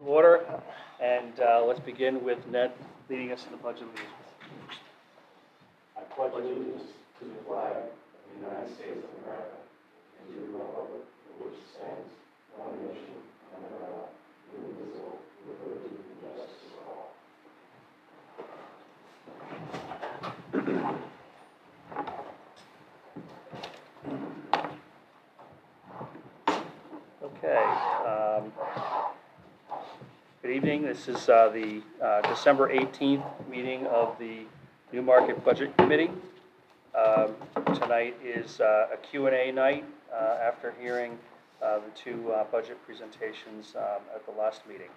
Order, and let's begin with Ned leading us in the Pledge of Allegiance. I pledge allegiance to the flag of the United States of America and to the republic for which it stands, one nation, under God, indivisible, with liberty and justice for all. Okay. Good evening. This is the December 18th meeting of the Newmarket Budget Committee. Tonight is a Q&A night after hearing the two budget presentations at the last meeting.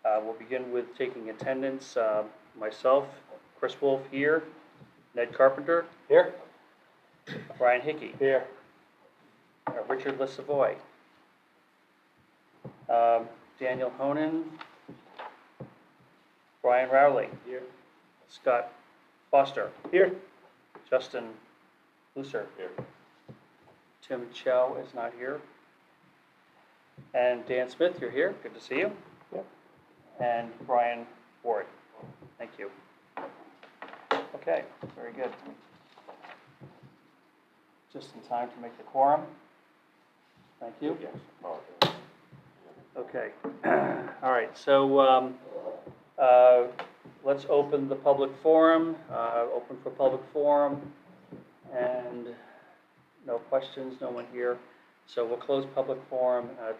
We'll begin with taking attendance. Myself, Chris Wolf here, Ned Carpenter Here. Brian Hickey Here. Richard LeSavoy, Daniel Honan, Brian Rowley, Here. Scott Foster, Here. Justin Lucer, Here. Tim Chow is not here, and Dan Smith, you're here. Good to see you. Yep. And Brian Ward. Thank you. Okay, very good. Just in time to make the quorum. Thank you. Yes. Okay. All right. So let's open the public forum. Open for public forum, and no questions. No one here. So we'll close public forum at.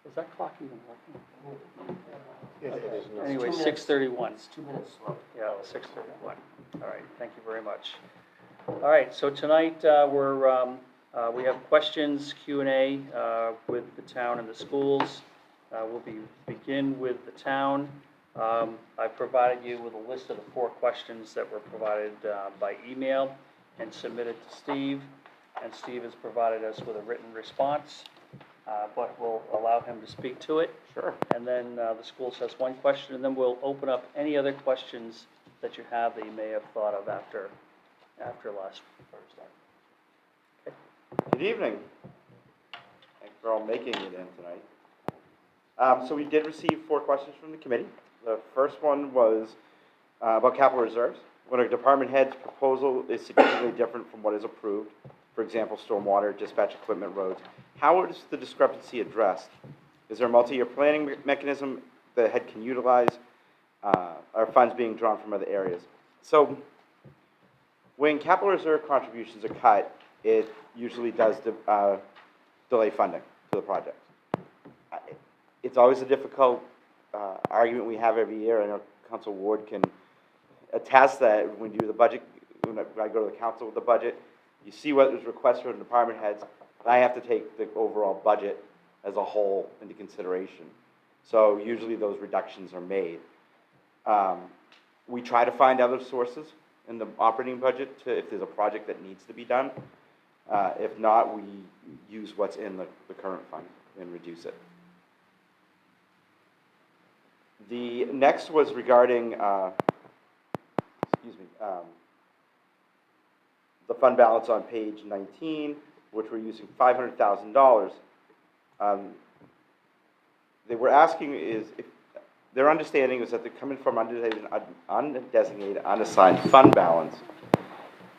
Is that clock even working? It is. Anyway, 6:31. It's 2 minutes slow. Yeah, 6:31. All right. Thank you very much. All right. So tonight we have questions, Q&A with the town and the schools. We'll begin with the town. I provided you with a list of the 4 questions that were provided by email and submitted to Steve. And Steve has provided us with a written response, but we'll allow him to speak to it. Sure. And then the schools has 1 question, and then we'll open up any other questions that you have that you may have thought of after last Thursday. Good evening. Thanks for all making it in tonight. So we did receive 4 questions from the committee. The first one was about capital reserves. When a department head's proposal is significantly different from what is approved, for example, stormwater, dispatch equipment, roads, how is the discrepancy addressed? Is there a multi-year planning mechanism the head can utilize? Are funds being drawn from other areas? So when capital reserve contributions are cut, it usually does delay funding to the project. It's always a difficult argument we have every year. I know Council Ward can attest that when you do the budget, when I go to the council with the budget, you see what was requested from the department heads, and I have to take the overall budget as a whole into consideration. So usually those reductions are made. We try to find other sources in the operating budget if there's a project that needs to be done. If not, we use what's in the current fund and reduce it. The next was regarding, the fund balance on page 19, which we're using $500,000. They were asking if their understanding is that they're coming from undesignated, unassigned fund balance.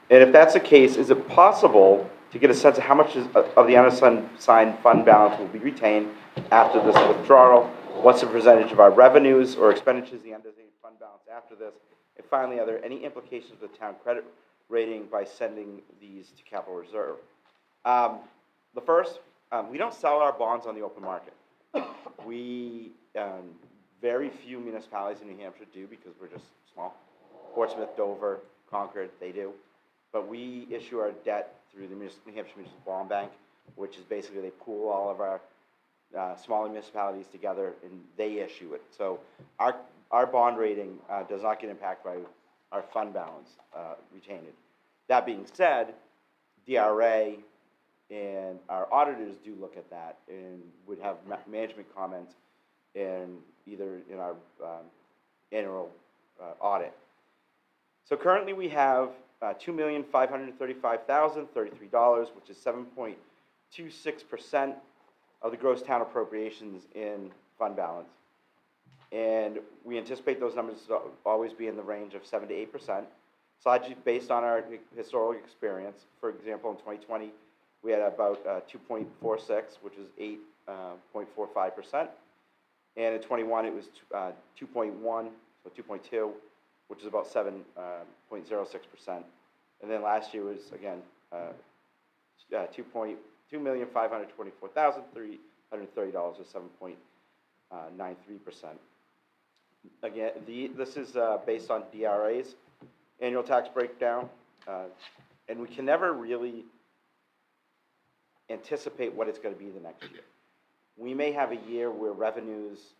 And if that's the case, is it possible to get a sense of how much of the unassigned fund balance will be retained after this withdrawal? What's the percentage of our revenues or expenditures of the undesignated fund balance after this? And finally, are there any implications for the town credit rating by sending these to capital reserve? The first, we don't sell our bonds on the open market. We, very few municipalities in New Hampshire do because we're just small. Portsmouth, Dover, Concord, they do. But we issue our debt through the New Hampshire Municipal Bond Bank, which is basically they pool all of our smaller municipalities together and they issue it. So our bond rating does not get impacted by our fund balance retained. That being said, DRA and our auditors do look at that and would have management comments in either in our annual audit. So currently we have $2,535,033, which is 7.26% of the gross town appropriations in fund balance. And we anticipate those numbers to always be in the range of 7 to 8%. So based on our historical experience, for example, in 2020, we had about 2.46, which is 8.45%. And in 21, it was 2.1, so 2.2, which is about 7.06%. And then last year was, again, $2,524,330, or 7.93%. Again, this is based on DRA's annual tax breakdown, and we can never really anticipate what it's going to be the next year. We may have a year where revenues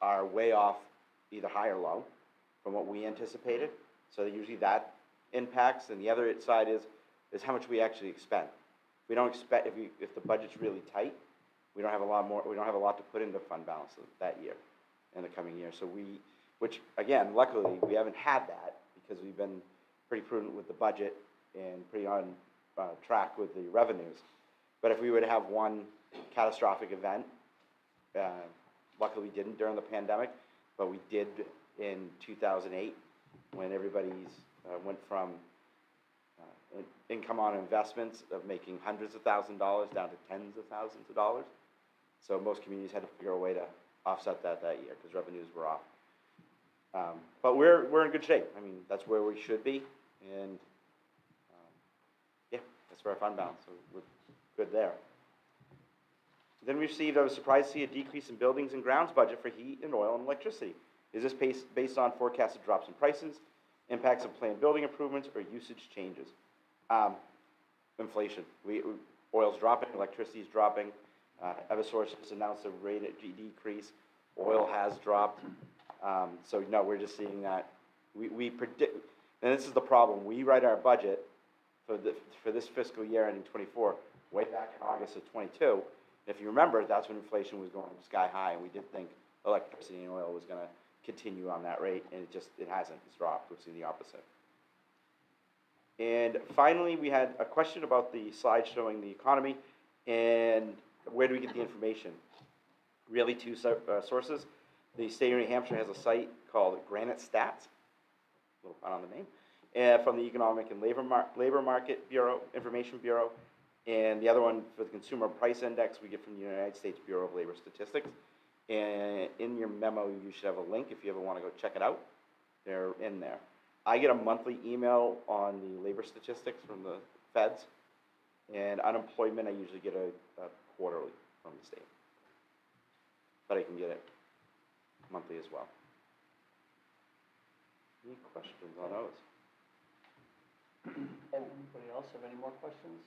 are way off, either high or low, from what we anticipated. So usually that impacts, and the other side is how much we actually expend. We don't expect, if the budget's really tight, we don't have a lot to put into fund balance that year, in the coming year. So which again, luckily, we haven't had that because we've been pretty prudent with the budget and pretty on track with the revenues. But if we were to have one catastrophic event, luckily we didn't during the pandemic, but we did in 2008 when everybody's went from income on investments of making hundreds of thousands of dollars down to tens of thousands of dollars. So most communities had to figure a way to offset that year because revenues were off. But we're in good shape. I mean, that's where we should be, and yeah, that's where our fund balance. So we're good there. Then we received, I was surprised to see a decrease in buildings and grounds budget for heat and oil and electricity. Is this based on forecasted drops in prices, impacts of planned building improvements, or usage changes? Inflation. Oil's dropping, electricity's dropping. Eversource has announced a rate of decrease. Oil has dropped. So no, we're just seeing that. We predict, and this is the problem. We write our budget for this fiscal year ending 24 way back in August of 22. If you remember, that's when inflation was going sky high, and we did think electricity and oil was going to continue on that rate, and it hasn't. It's dropped. We've seen the opposite. And finally, we had a question about the slide showing the economy, and where do we get the information? Really, two sources. The state of New Hampshire has a site called Granite Stats, a little pun on the name, from the Economic and Labor Market Bureau, Information Bureau, and the other one for the Consumer Price Index we get from the United States Bureau of Labor Statistics. And in your memo, you should have a link if you ever want to go check it out. They're in there. I get a monthly email on the labor statistics from the feds, and unemployment I usually get a quarterly from the state. But I can get it monthly as well. Any questions on those? Anybody else have any more questions?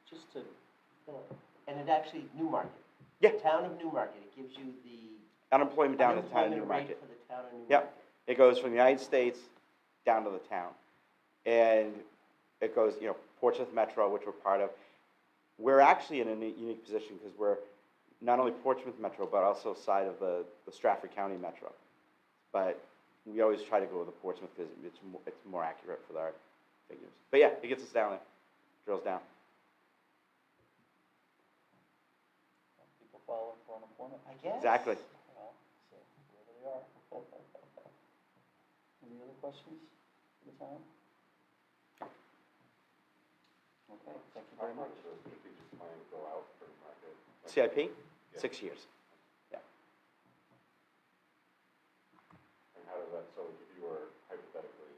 Just to, And it actually, Newmarket. Yeah. The town of Newmarket, it gives you the Unemployment down to the town of unemployment Newmarket. rate for the town of Newmarket. Yep. It goes from the United States down to the town. And it goes, Portsmouth Metro, which we're part of. We're actually in a unique position because we're not only Portsmouth Metro, but also side of the Stratford County Metro. But we always try to go with the Portsmouth because it's more accurate for our figures. But yeah, it gets us down there, drills down. people following for unemployment. I guess. Exactly. Well, so wherever they are. Any other questions for the town? Okay, thank you very much. How far does the strategic plan go out for the market? CIP? Yeah. 6 years. Yeah. And how does that, so if you were hypothetically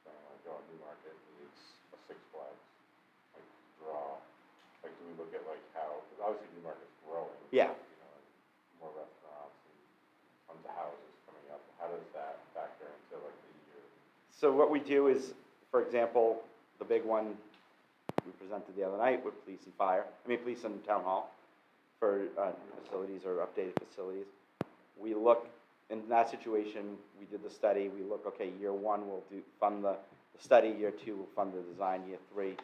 saying like going to Newmarket needs a Six Flags, like draw, like do we look at like how, because obviously Newmarket's growing. Yeah. And more restaurants and tons of houses coming up. How does that factor into like the year? So what we do is, for example, the big one we presented the other night with police and police and town hall for facilities or updated facilities. We look, in that situation, we did the study, we look, okay, year one we'll fund the study, year two we'll fund the design, year three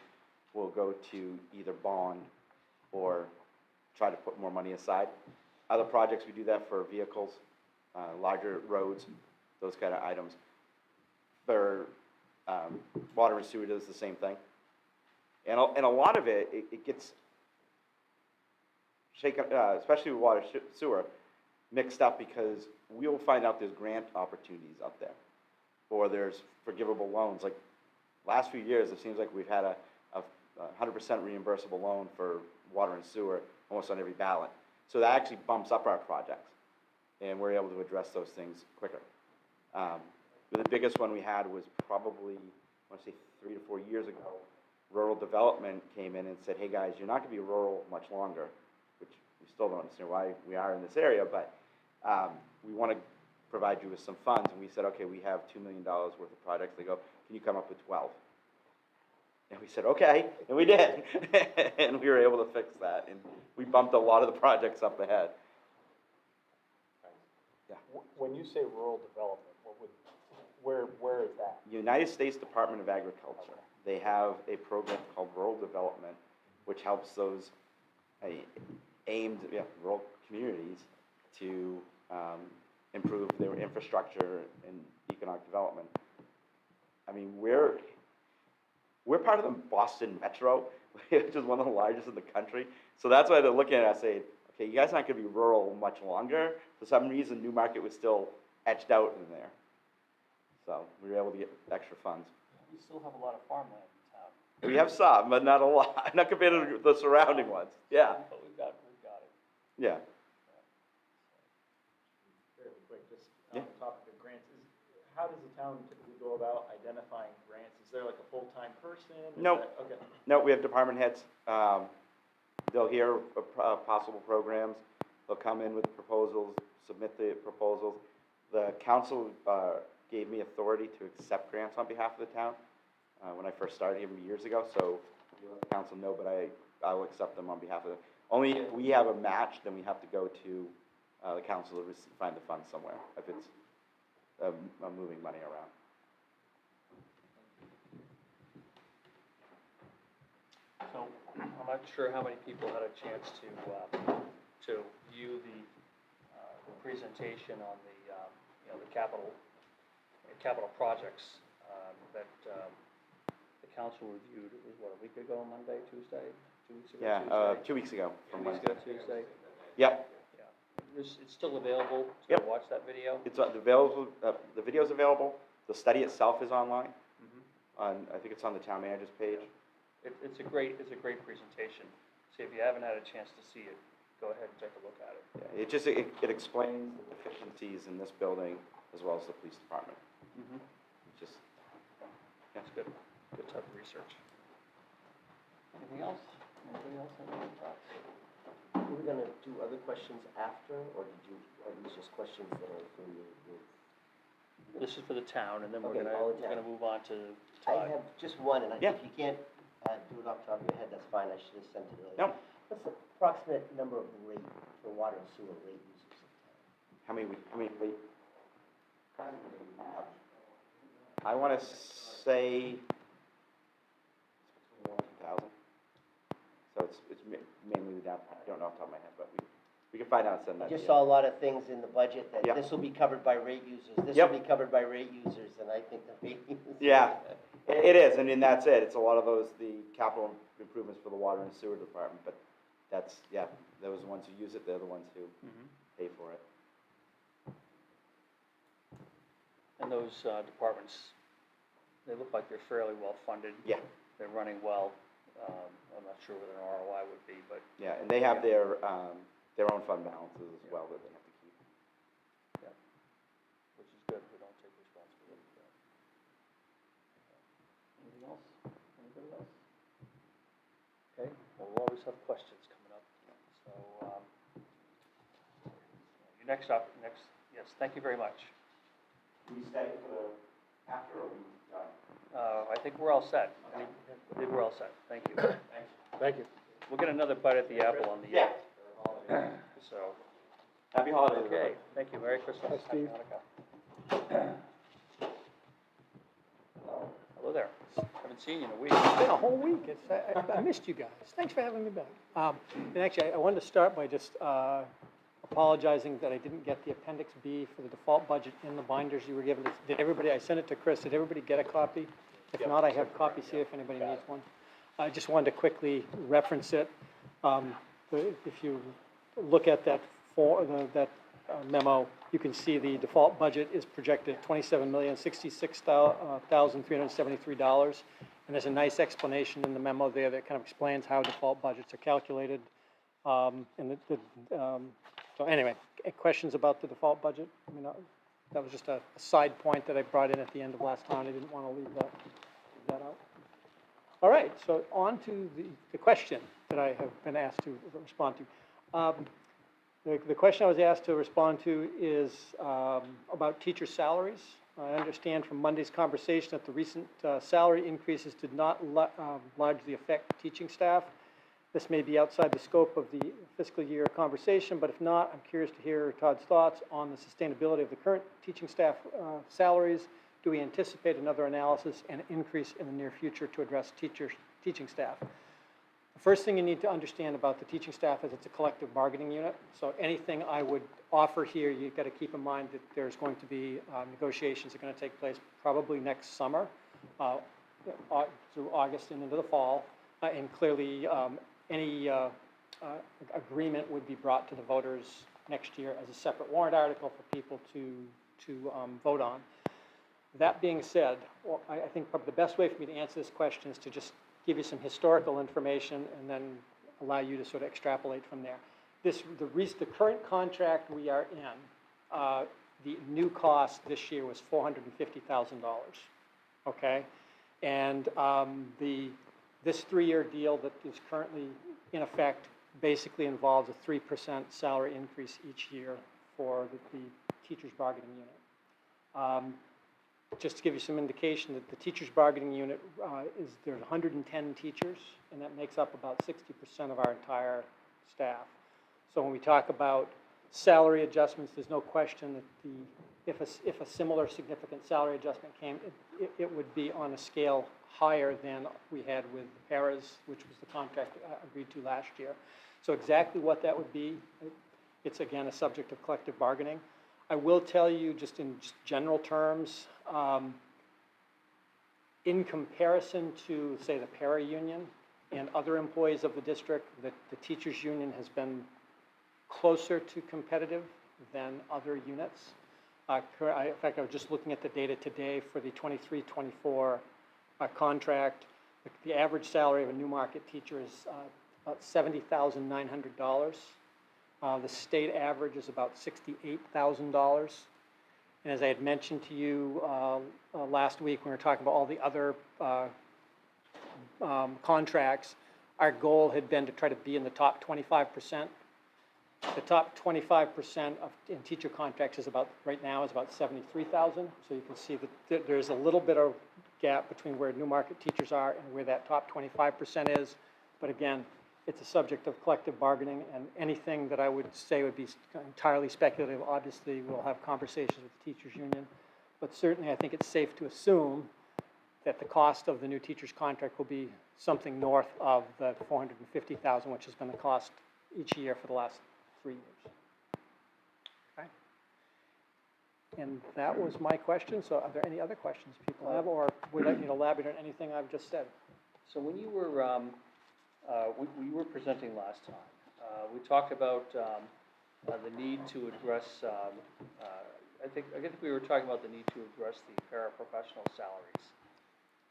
we'll go to either bond or try to put more money aside. Other projects, we do that for vehicles, larger roads, those kind of items. For water and sewer, does the same thing. And a lot of it gets especially with water sewer, mixed up because we'll find out there's grant opportunities out there, or there's forgivable loans. Like, last few years, it seems like we've had a 100% reimbursable loan for water and sewer almost on every ballot. So that actually bumps up our projects, and we're able to address those things quicker. The biggest one we had was probably, I want to say 3 to 4 years ago. Rural development came in and said, hey guys, you're not going to be rural much longer, which we still don't understand why we are in this area, but we want to provide you with some funds. And we said, okay, we have $2 million worth of projects. They go, can you come up with 12? And we said, okay, and we did. And we were able to fix that, and we bumped a lot of the projects up ahead. Yeah. When you say rural development, where is that? United States Department of Agriculture. They have a program called Rural Development, which helps those rural communities to improve their infrastructure and economic development. I mean, we're part of the Boston Metro, which is one of the largest in the country. So that's why they're looking at us saying, okay, you guys aren't going to be rural much longer. For some reason, Newmarket was still etched out in there. So we were able to get extra funds. You still have a lot of farmland in town. We have some, but not a lot, not compared to the surrounding ones. Yeah, But we've got it. yeah. Fairly quick, just Yeah. on the topic of grants, how does the town typically go about identifying grants? Is there like a full-time person? Is Nope. that- Okay. No, we have department heads. They'll hear possible programs. They'll come in with proposals, submit the proposals. The council gave me authority to accept grants on behalf of the town when I first started here years ago. So you let the council know, but I will accept them on behalf of them. Only if we have a match, then we have to go to the council to find the funds somewhere, if it's moving money around. So I'm not sure how many people had a chance to view the presentation on the capital projects that the council reviewed. It was what, a week ago, Monday, Tuesday, 2 weeks ago? Yeah, Tuesday? 2 weeks ago from 2 weeks ago, Wednesday. Tuesday. Yep, Yeah, it's still available to Yep. watch that video. it's available. The video's available. The study itself is online. Mhm. I think it's on the town manager's page. It's a great presentation. So if you haven't had a chance to see it, go ahead and take a look at it. Yeah, it explains the deficiencies in this building as well as the police department. Mm-hmm. Just, That's good type of research. Anything else? Anybody else have any thoughts? Were we gonna do other questions after, or are these just questions that are for you? This is for the town, and then we're Okay, all the gonna town. move on to I Todd. have just one, and Yeah. if you can't do it off the top of your head, that's fine, I should have sent it earlier. No. What's the approximate number of the rate for water and sewer rate users? how many, I want to say 2,000. So it's mainly the down, I don't know off the top of my head, but we can find out and send that I to you. just saw a lot of things in the budget that Yeah. this will be covered by rate users, this will Yep. be covered by rate users, and I think the rate users. Yeah, it is, I mean, that's it. It's a lot of the capital improvements for the water and sewer department, but those are the ones who use it, they're the ones who Mhm. pay for it. And those departments, they look like they're fairly well-funded. Yeah, They're running well. I'm not sure what an ROI would be, but yeah, and they have their own fund balances as well that they have to keep. yeah, which is good. We don't take responsibility for that. Anything else? Anybody else? Okay, well, we'll always have questions coming up. So, your next, yes, thank you very much. Do we stay for the after or we done? I think we're all set. I think we're all set. Thank you. Thank you. We'll get another bite at the apple on the Yeah. 8th. So, Happy holidays. okay, everybody. thank you. Merry Christmas. Hi, Steve. Happy Hanukkah. Hello there. Haven't seen you in a week. It's been a whole week. I missed you guys. Thanks for having me back. And actually, I wanted to start by just apologizing that I didn't get the Appendix B for the default budget in the binders you were given. Did everybody, I sent it to Chris, did everybody get a copy? If not, I have copies here if anybody needs one. I just wanted to quickly reference it. If you look at that memo, you can see the default budget is projected at $27,066,373. And there's a nice explanation in the memo there that kind of explains how default budgets are calculated. So anyway, questions about the default budget? I mean, that was just a side point that I brought in at the end of last time. I didn't want to leave that out. All right, so on to the question that I have been asked to respond to. The question I was asked to respond to is about teacher salaries. I understand from Monday's conversation that the recent salary increases did not largely affect teaching staff. This may be outside the scope of the fiscal year conversation, but if not, I'm curious to hear Todd's thoughts on the sustainability of the current teaching staff salaries. Do we anticipate another analysis and increase in the near future to address teaching staff? The first thing you need to understand about the teaching staff is it's a collective bargaining unit. So anything I would offer here, you've got to keep in mind that there's going to be negotiations that are going to take place probably next summer through August and into the fall. And clearly, any agreement would be brought to the voters next year as a separate warrant article for people to vote on. That being said, well, I think probably the best way for me to answer this question is to just give you some historical information and then allow you to sort of extrapolate from there. The current contract we are in, the new cost this year was $450,000, okay? And this 3-year deal that is currently in effect basically involves a 3% salary increase each year for the teachers bargaining unit. Just to give you some indication that the teachers bargaining unit there's 110 teachers, and that makes up about 60% of our entire staff. So when we talk about salary adjustments, there's no question that if a similar significant salary adjustment came, it would be on a scale higher than we had with paras, which was the contract agreed to last year. So exactly what that would be, it's again a subject of collective bargaining. I will tell you just in general terms, in comparison to, say, the para union and other employees of the district, the teachers union has been closer to competitive than other units. In fact, I was just looking at the data today for the 23-24 contract. The average salary of a Newmarket teacher is about $70,900. The state average is about $68,000. And as I had mentioned to you last week when we were talking about all the other contracts, our goal had been to try to be in the top 25%. The top 25% in teacher contracts is right now is about 73,000. So you can see that there's a little bit of gap between where Newmarket teachers are and where that top 25% is. But again, it's a subject of collective bargaining, and anything that I would say would be entirely speculative. Obviously, we'll have conversations with the teachers union, but certainly I think it's safe to assume that the cost of the new teachers contract will be something north of the $450,000, which has been the cost each year for the last 3 years. Okay. And that was my question. So are there any other questions people have, or would you like me to elaborate on anything I've just said? So when you were, we were presenting last time, we talked about the need to address, I think we were talking about the need to address the paraprofessional salaries.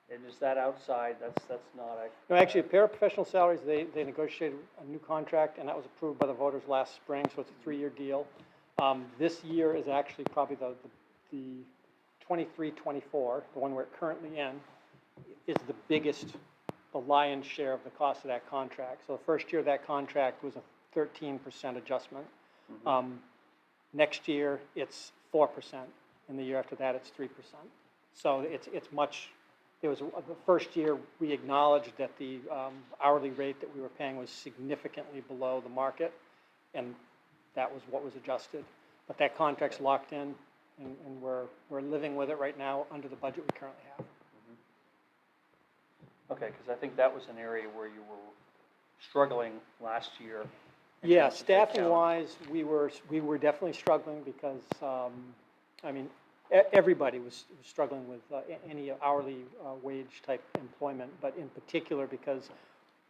And is that outside, that's not a... No, actually, paraprofessional salaries, they negotiated a new contract, and that was approved by the voters last spring, so it's a 3-year deal. This year is actually probably the 23-24, the one we're currently in, is the biggest, the lion's share of the cost of that contract. So the first year of that contract was a 13% adjustment. Mm-hmm. Next year, it's 4%, and the year after that, it's 3%. So it's much... the first year we acknowledged that the hourly rate that we were paying was significantly below the market, and that was what was adjusted. But that contract's locked in, and we're living with it right now under the budget we currently have. Mm-hmm. Okay, because I think that was an area where you were struggling last year. Yeah, staffing-wise, we were definitely struggling because, I mean, everybody was struggling with any hourly wage type employment, but in particular because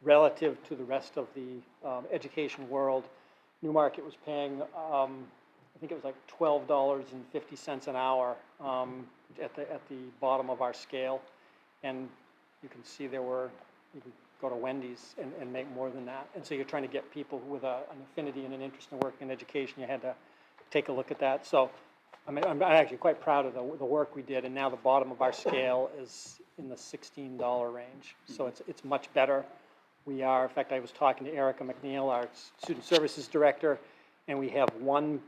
relative to the rest of the education world, Newmarket was paying, I think it was like $12.50 an hour at the bottom of our scale. And you can see you can go to Wendy's and make more than that. And so you're trying to get people with an affinity and an interest in working in education. You had to take a look at that. So I mean, I'm actually quite proud of the work we did. And now the bottom of our scale is in the $16 range. So it's much better. We are, in fact, I was talking to Erica McNeil, our student services director, and we have 1.2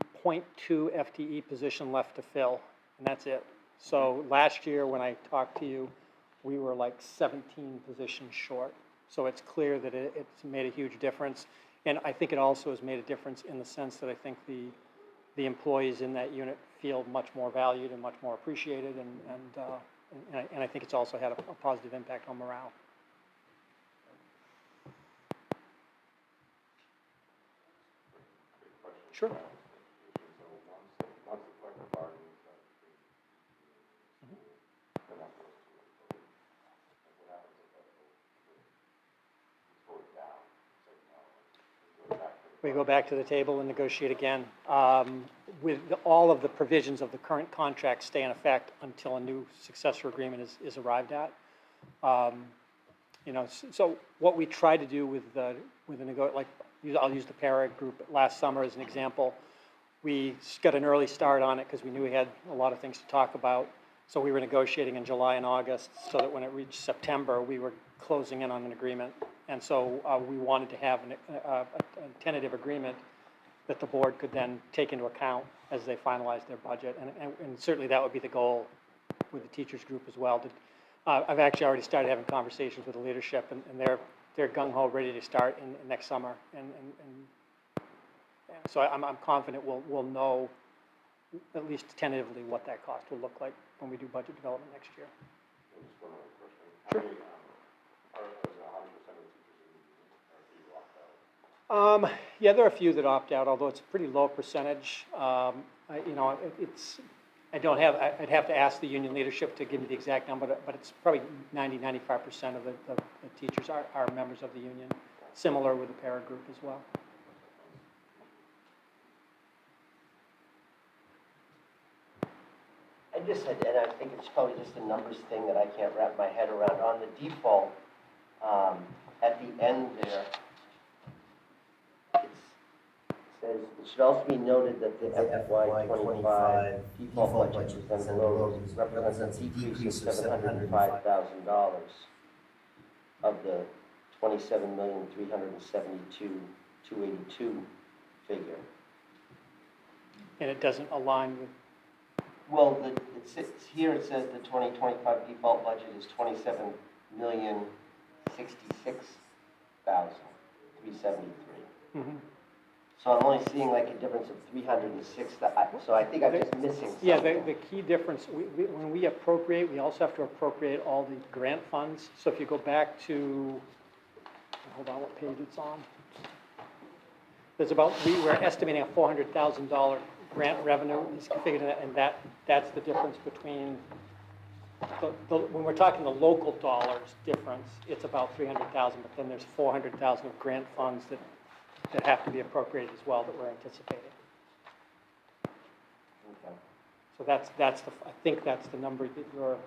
FTE position left to fill, and that's it. So last year, when I talked to you, we were like 17 positions short. So it's clear that it's made a huge difference. And I think it also has made a difference in the sense that I think the employees in that unit feel much more valued and much more appreciated, and I think it's also had a positive impact on morale. Sure. So once the collective bargaining is done, then that goes to it. And what happens if that goes down? It's like, no, we go back to the. We go back to the table and negotiate again. With all of the provisions of the current contract stay in effect until a new successor agreement is arrived at. You know, so what we try to do with the like I'll use the para group last summer as an example. We got an early start on it because we knew we had a lot of things to talk about. So we were negotiating in July and August so that when it reached September, we were closing in on an agreement. And so we wanted to have a tentative agreement that the board could then take into account as they finalize their budget. And certainly that would be the goal with the teachers group as well. I've actually already started having conversations with the leadership, and they're gung-ho, ready to start in next summer. And so I'm confident we'll know at least tentatively what that cost will look like when we do budget development next year. Just one other question. How many, are 100% of the teachers in the union, or do you opt out? Yeah, there are a few that opt out, although it's a pretty low percentage. You know, I'd have to ask the union leadership to give me the exact number, but it's probably 95% of the teachers are members of the union, similar with the para group as well. I just said, and I think it's probably just a numbers thing that I can't wrap my head around. On the default, at the end there, it says, it should also be noted that the FY '25 default budget is then below, represents a decrease of $705,000 of the $27,372,282 figure. And it doesn't align with. Well, here it says the 2025 default budget is $27,066,373. So I'm only seeing like a difference of 306. So I think I'm just missing something. Yeah, the key difference, when we appropriate, we also have to appropriate all the grant funds. So if you go back to, hold on, what page it's on? There's we're estimating a $400,000 grant revenue is configured in that, and that's the difference between, when we're talking the local dollars difference, it's about 300,000, but then there's 400,000 of grant funds that have to be appropriated as well that we're anticipating. Okay. So that's I think that's the number that you're,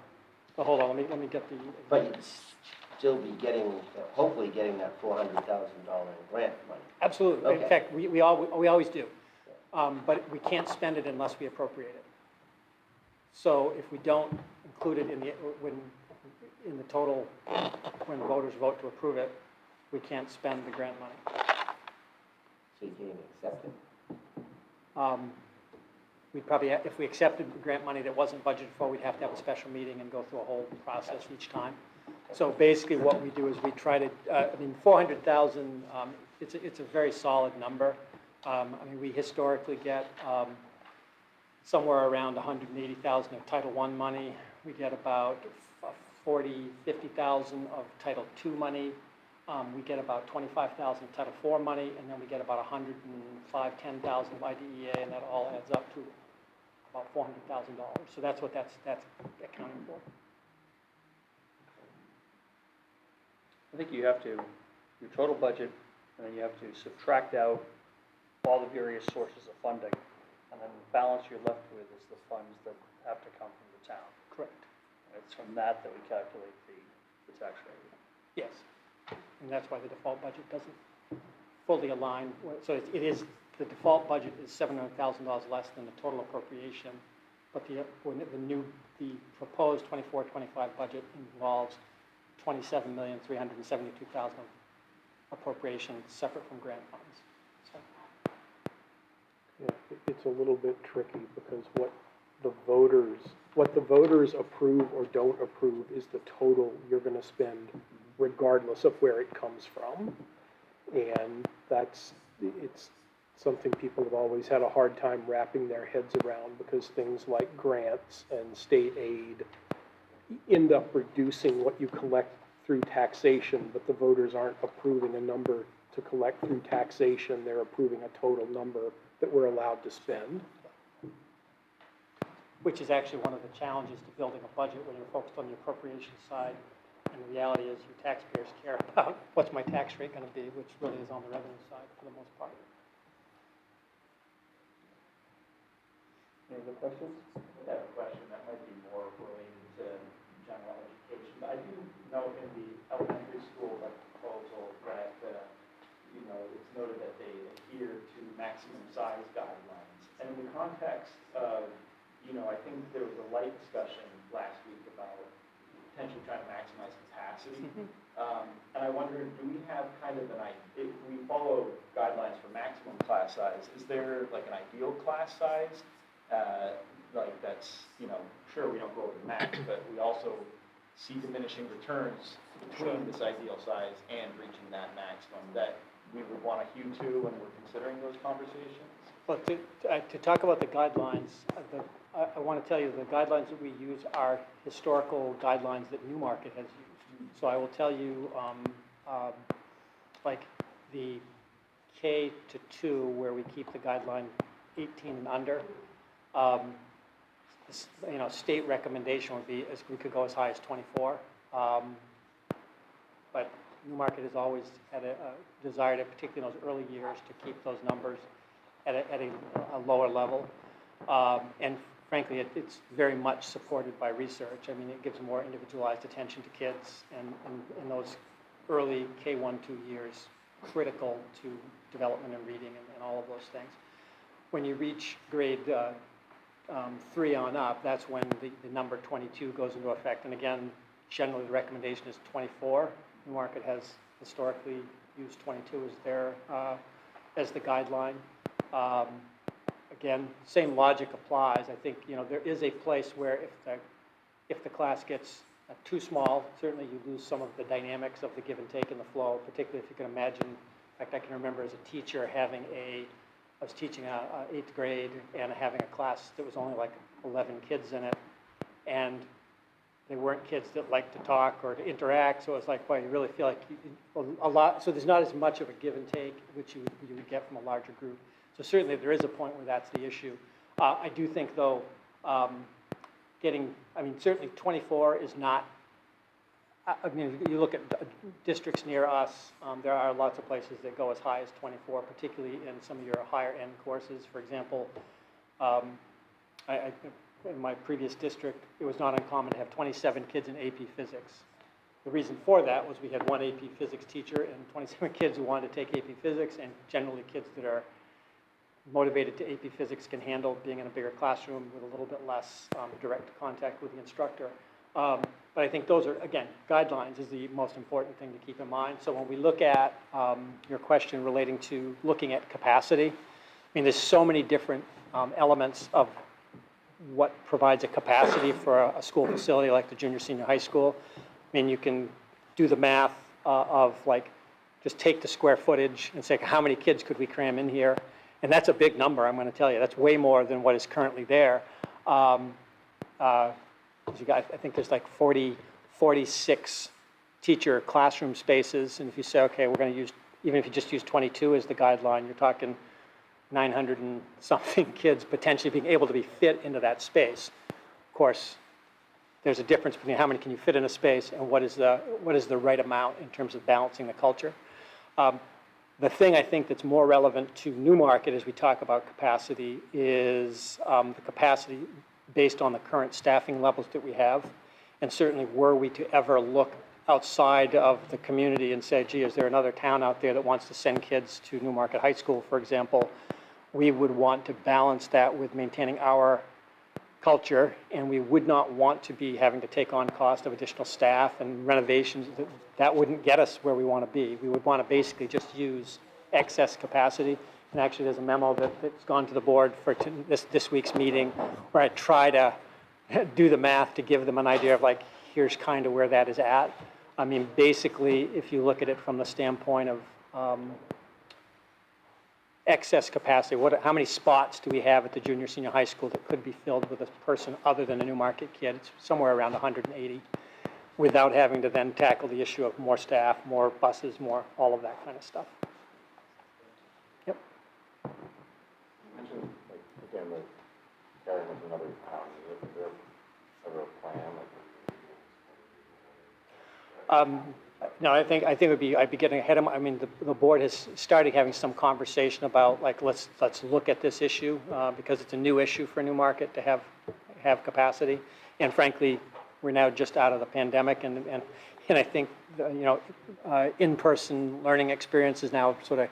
oh, hold on, let me get the. But you'd still be getting, hopefully getting that $400,000 in grant money. Absolutely. Okay. In fact, we always do. But we can't spend it unless we appropriate it. So if we don't include it in the total, when voters vote to approve it, we can't spend the grant money. So you can't even accept it. We'd probably, if we accepted grant money that wasn't budgeted for, we'd have to have a special meeting and go through a whole process each time. So basically what we do is we try to, 400,000, it's a very solid number. We historically get somewhere around 180,000 of Title I money. We get about 50,000 of Title II money. We get about 25,000 of Title IV money, and then we get about 10,000 of IDEA, and that all adds up to about $400,000. So that's what that's accounting for. I think you have to, your total budget, and then you have to subtract out all the various sources of funding, and then the balance you're left with is the funds that have to come from the town. Correct. And it's from that we calculate the tax rate. Yes. And that's why the default budget doesn't fully align. So it is, the default budget is $700,000 less than the total appropriation, but the proposed 24-25 budget involves $27,372,000 appropriation separate from grant funds. So, Yeah, it's a little bit tricky because what the voters approve or don't approve is the total you're going to spend regardless of where it comes from. And it's something people have always had a hard time wrapping their heads around because things like grants and state aid end up reducing what you collect through taxation, but the voters aren't approving a number to collect through taxation. They're approving a total number that we're allowed to spend. which is actually one of the challenges to building a budget when you're focused on the appropriation side. And the reality is your taxpayers care about what's my tax rate going to be, which really is on the revenue side for the most part. Any other questions? I have a question that might be more related to general education. I do know in the elementary school proposal that, it's noted that they adhere to maximum size guidelines. And in the context of, I think there was a light discussion last week about potentially trying to maximize capacity. And I wondered, do we have kind of if we follow guidelines for maximum class size, is there like an ideal class size? That's, sure, we don't go over the max, but we also see diminishing returns between this ideal size and reaching that maximum that we would want to hew to when we're considering those conversations? Well, to talk about the guidelines, I want to tell you the guidelines that we use are historical guidelines that Newmarket has used. So I will tell you, like the K to 2, where we keep the guideline 18 and under, state recommendation would be we could go as high as 24. But Newmarket has always had a desire to, particularly in those early years, to keep those numbers at a lower level. And frankly, it's very much supported by research. I mean, it gives more individualized attention to kids and in those early K1, 2 years, critical to development and reading and all of those things. When you reach grade 3 on up, that's when the number 22 goes into effect. And again, generally the recommendation is 24. Newmarket has historically used 22 as the guideline. Again, same logic applies. I think there is a place where if the class gets too small, certainly you lose some of the dynamics of the give and take in the flow. Particularly if you can imagine. In fact, I can remember as a teacher having I was teaching 8th grade and having a class that was only like 11 kids in it, and they weren't kids that liked to talk or to interact. So it was like, well, you really feel like a lot. So there's not as much of a give and take which you would get from a larger group. So certainly there is a point where that's the issue. I do think, though, certainly 24 is not, you look at districts near us, there are lots of places that go as high as 24, particularly in some of your higher end courses. For example, in my previous district, it was not uncommon to have 27 kids in AP Physics. The reason for that was we had one AP Physics teacher and 27 kids who wanted to take AP Physics, and generally kids that are motivated to AP Physics can handle being in a bigger classroom with a little bit less direct contact with the instructor. But I think those are, again, guidelines is the most important thing to keep in mind. So when we look at your question relating to looking at capacity, there's so many different elements of what provides a capacity for a school facility like the junior senior high school. You can do the math of just take the square footage and say, how many kids could we cram in here? And that's a big number, I'm going to tell you. That's way more than what is currently there. I think there's 46 teacher classroom spaces. And if you say, okay, we're going to use, even if you just use 22 as the guideline, you're talking 900 and something kids potentially being able to be fit into that space. Of course, there's a difference between how many can you fit in a space and what is the right amount in terms of balancing the culture. The thing I think that's more relevant to Newmarket as we talk about capacity is the capacity based on the current staffing levels that we have. And certainly were we to ever look outside of the community and say, gee, is there another town out there that wants to send kids to Newmarket High School, for example, we would want to balance that with maintaining our culture, and we would not want to be having to take on cost of additional staff and renovations. That wouldn't get us where we want to be. We would want to basically just use excess capacity. And actually, there's a memo that's gone to the board for this week's meeting where I try to do the math to give them an idea of like, here's kind of where that is at. I mean, basically, if you look at it from the standpoint of excess capacity, how many spots do we have at the junior, senior high school that could be filled with a person other than a Newmarket kid? It's somewhere around 180, without having to then tackle the issue of more staff, more buses, more, all of that kind of stuff. Yep. You mentioned, like, again, like, carrying with another town, is there ever a plan, No, I think it would be, I'd be getting ahead of I mean, the board has started having some conversation about, like, let's look at this issue, because it's a new issue for Newmarket to have capacity. And frankly, we're now just out of the pandemic, and I think, in-person learning experience is now sort of,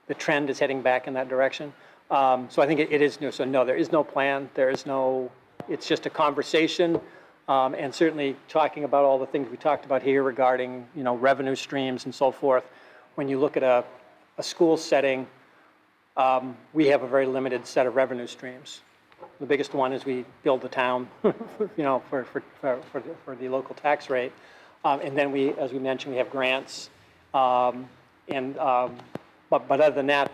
the trend is heading back in that direction. So I think it is new. So no, there is no plan. There is no, it's just a conversation. And certainly talking about all the things we talked about here regarding, revenue streams and so forth. When you look at a school setting, we have a very limited set of revenue streams. The biggest one is we build the town, for the local tax rate. And then we, as we mentioned, we have grants. But other than that,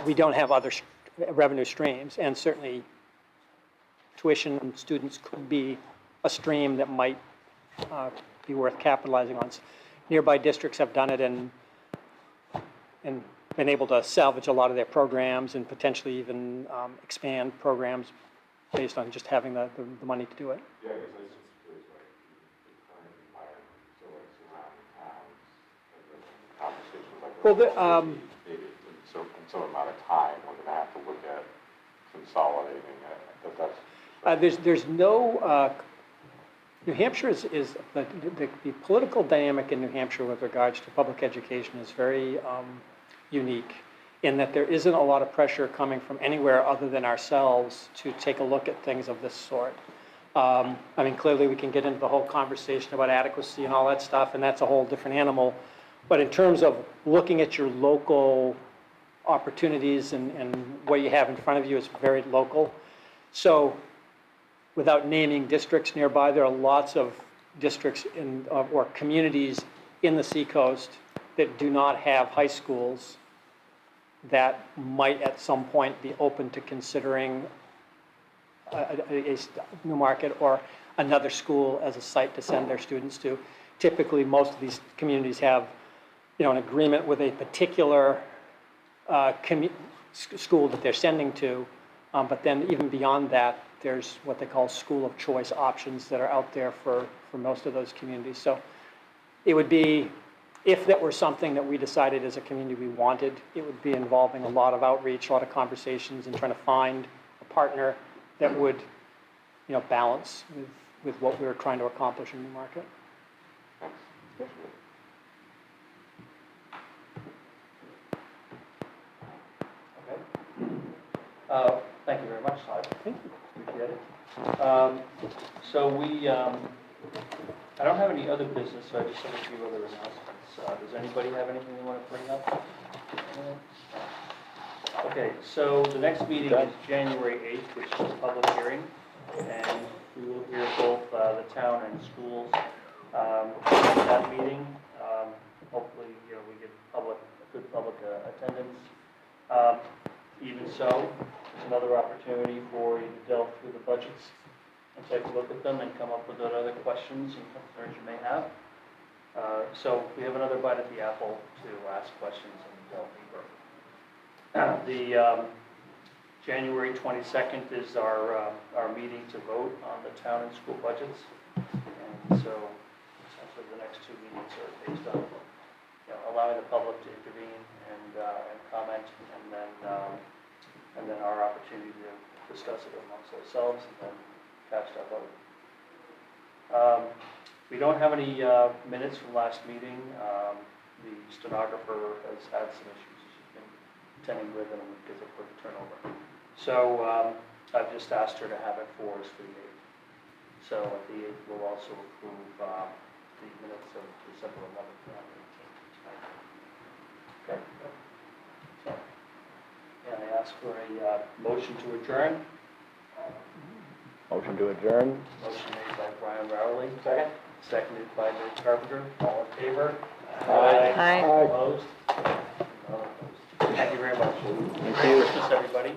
we don't have other revenue streams. And certainly tuition students could be a stream that might be worth capitalizing on. Nearby districts have done it and been able to salvage a lot of their programs and potentially even expand programs based on just having the money to do it. Yeah, I guess I was just curious, like, the current environment, so like surrounding towns, like, conversations like. Well, Maybe in some amount of time, we're gonna have to look at consolidating it, but that's. There's no, New Hampshire is the political dynamic in New Hampshire with regards to public education is very unique in that there isn't a lot of pressure coming from anywhere other than ourselves to take a look at things of this sort. I mean, clearly we can get into the whole conversation about adequacy and all that stuff, and that's a whole different animal. But in terms of looking at your local opportunities and what you have in front of you is very local. So without naming districts nearby, there are lots of districts or communities in the Seacoast that do not have high schools that might at some point be open to considering a Newmarket or another school as a site to send their students to. Typically, most of these communities have, an agreement with a particular school that they're sending to, but then even beyond that, there's what they call school of choice options that are out there for most of those communities. So it would be, if that were something that we decided as a community we wanted, it would be involving a lot of outreach, a lot of conversations, and trying to find a partner that would, balance with what we were trying to accomplish in Newmarket. Thanks. Okay. Thank you very much, Todd. Thank you. Appreciate it. So I don't have any other business, so I just have a few other announcements. Does anybody have anything they want to bring up? Okay, so the next meeting is January 8th, which is a public hearing, and we will hear both the town and schools at that meeting. Hopefully, we get good public attendance. Even so, it's another opportunity for you to delve through the budgets and take a look at them and come up with other questions and concerns you may have. So we have another bite at the apple to ask questions and delve deeper. The January 22nd is our meeting to vote on the town and school budgets. And so essentially the next two meetings are based on allowing the public to intervene and and then our opportunity to discuss it amongst ourselves and then cast our vote. We don't have any minutes from last meeting. The stenographer has had some issues she's been contending with, and because of quick turnover. So I've just asked her to have it for us for the 8th. So at the 8th, we'll also approve the minutes of December 11th and 18th. Okay. So, and I ask for a motion to adjourn. Motion to adjourn. Motion made by Brian Rowley. Second. Seconded by Nate Carpenter. All in favor? Aye. Aye. Opposed? None opposed. Thank you very much. Thank Merry you. Christmas, everybody.